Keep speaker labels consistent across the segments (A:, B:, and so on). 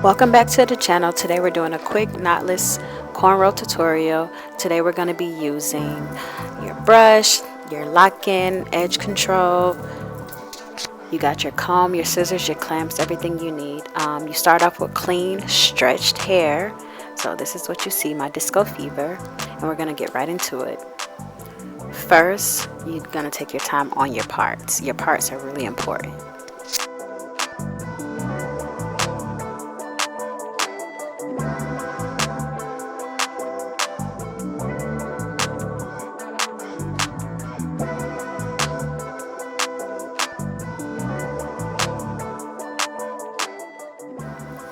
A: Welcome back to the channel. Today we're doing a quick knotless cornrow tutorial. Today we're going to be using your brush, your Loc'N edge control. You got your comb, your scissors, your clamps, everything you need. You start off with clean, stretched hair. So this is what you see, my disco fever, and we're going to get right into it. First, you're going to take your time on your parts. Your parts are really important.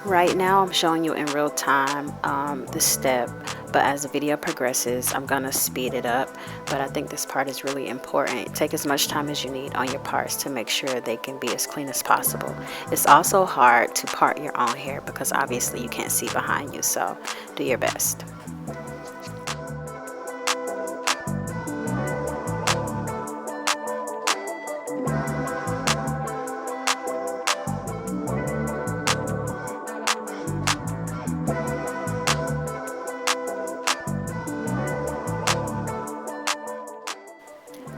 A: Right now I'm showing you in real time the step, but as the video progresses I'm gonna speed it up. But I think this part is really important. Take as much time as you need on your parts to make sure they can be as clean as possible. It's also hard to part your own hair because obviously you can't see behind you, so do your best.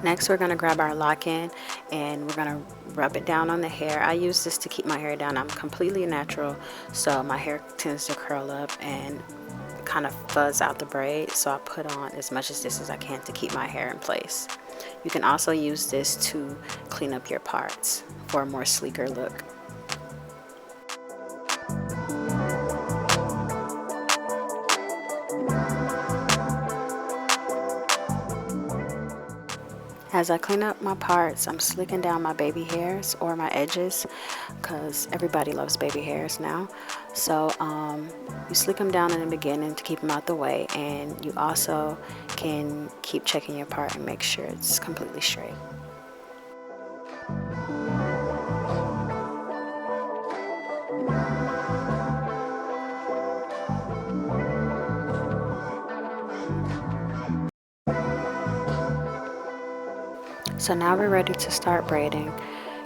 A: Next, we're going to grab our Loc'N and we're going to rub it down on the hair. I use this to keep my hair down. I'm completely natural, so my hair tends to curl up and kind of fuzz out the braid. So I put on as much of this as I can to keep my hair in place. You can also use this to clean up your parts for a more sleeker look. As I clean up my parts, I'm slicking down my baby hairs or my edges because everybody loves baby hairs now. So you slick them down in the beginning to keep them out the way, and you also can keep checking your part and make sure it's completely straight. So now we're ready to start braiding.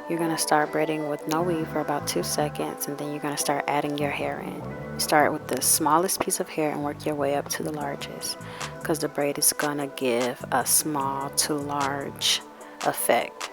A: You're going to start braiding with no weave for about 2 seconds, and then you're going to start adding your hair in. Start with the smallest piece of hair and work your way up to the largest, because the braid is going to give a small to large effect.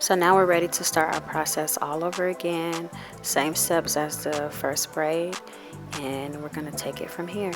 A: So now we're ready to start our process all over again. Same steps as the first braid, and we're going to take it from here.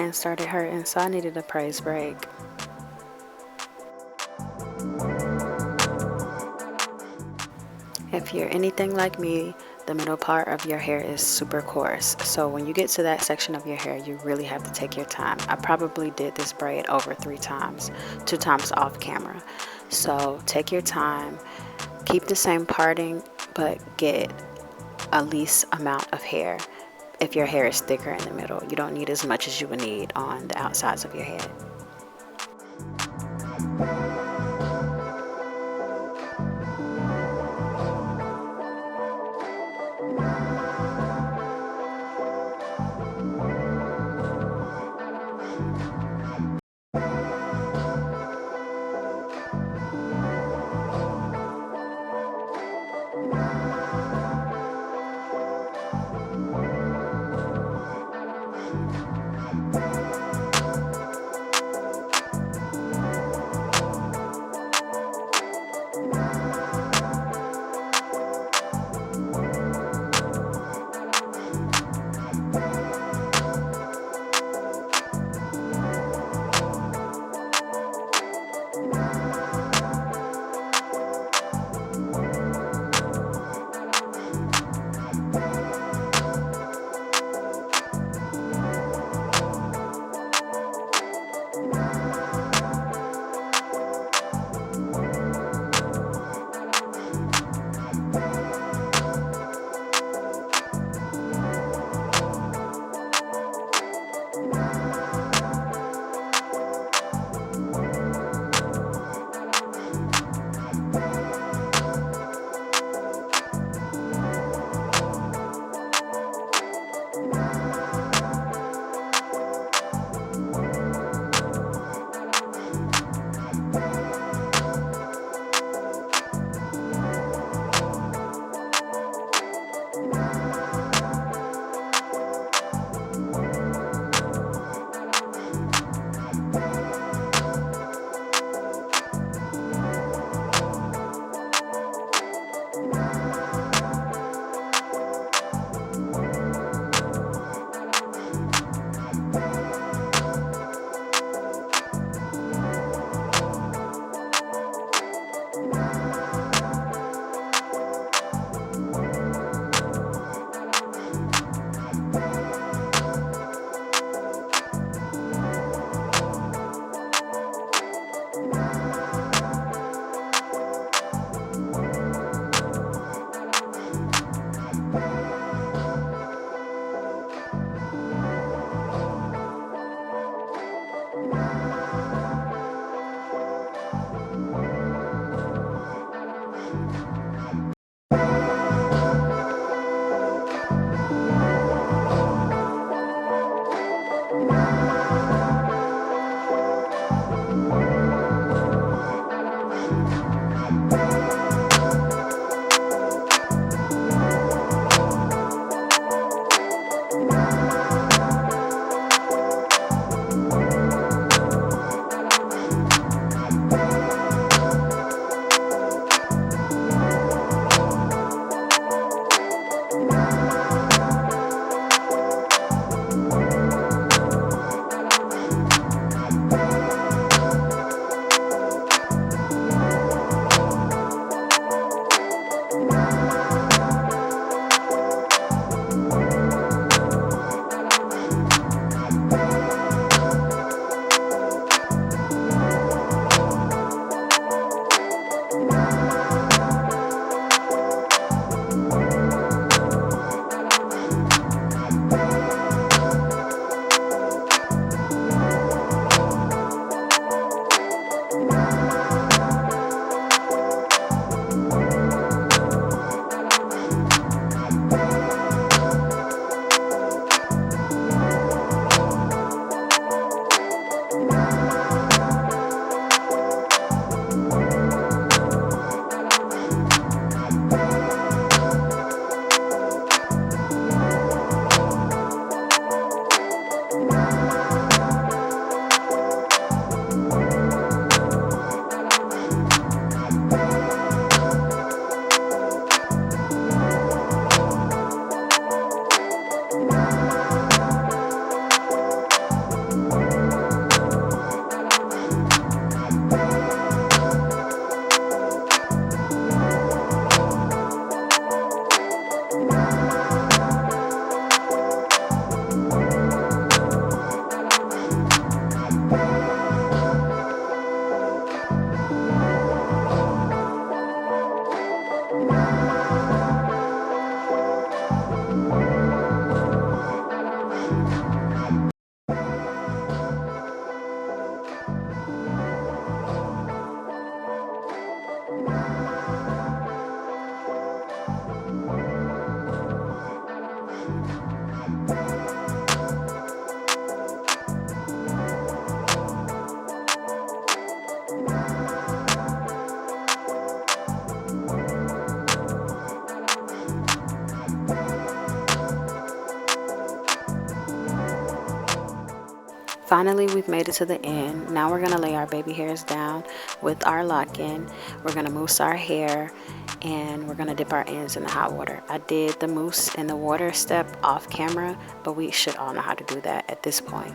A: hand started hurting, so I needed a praise break. If you're anything like me, the middle part of your hair is super coarse. So when you get to that section of your hair, you really have to take your time. I probably did this braid over 3 times, 2 times off camera. So take your time, keep the same parting, but get a least amount of hair. If your hair is thicker in the middle, you don't need as much as you would need on the outsides of your head. Finally, we've made it to the end. Now we're going to lay our baby hairs down with our Loc'N. We're going to mousse our hair and we're going to dip our ends in the hot water. I did the mousse and the water step off camera, but we should all know how to do that at this point.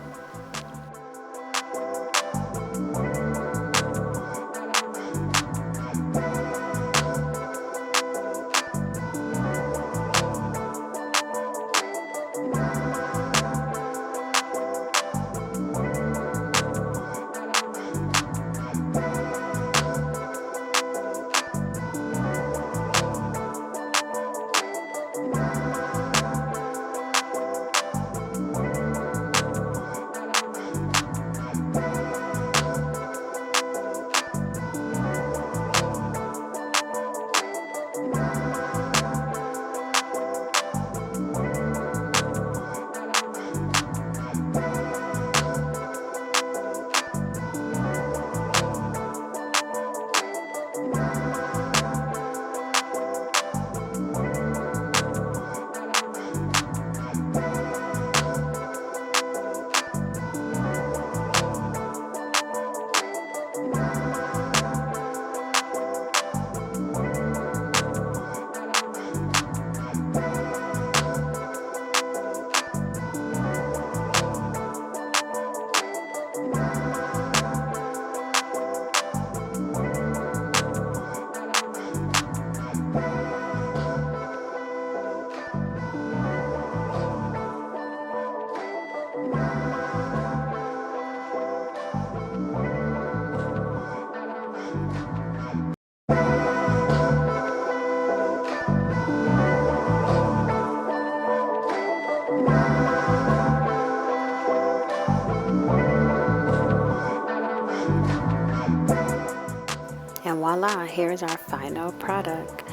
A: And voila, here's our final product.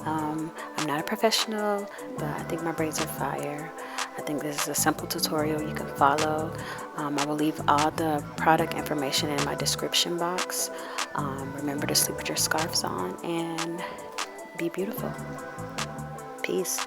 A: I'm not a professional, but I think my braids are fire. I think this is a simple tutorial you can follow. I will leave all the product information in my description box. Remember to sleep with your scarves on and be beautiful. Peace.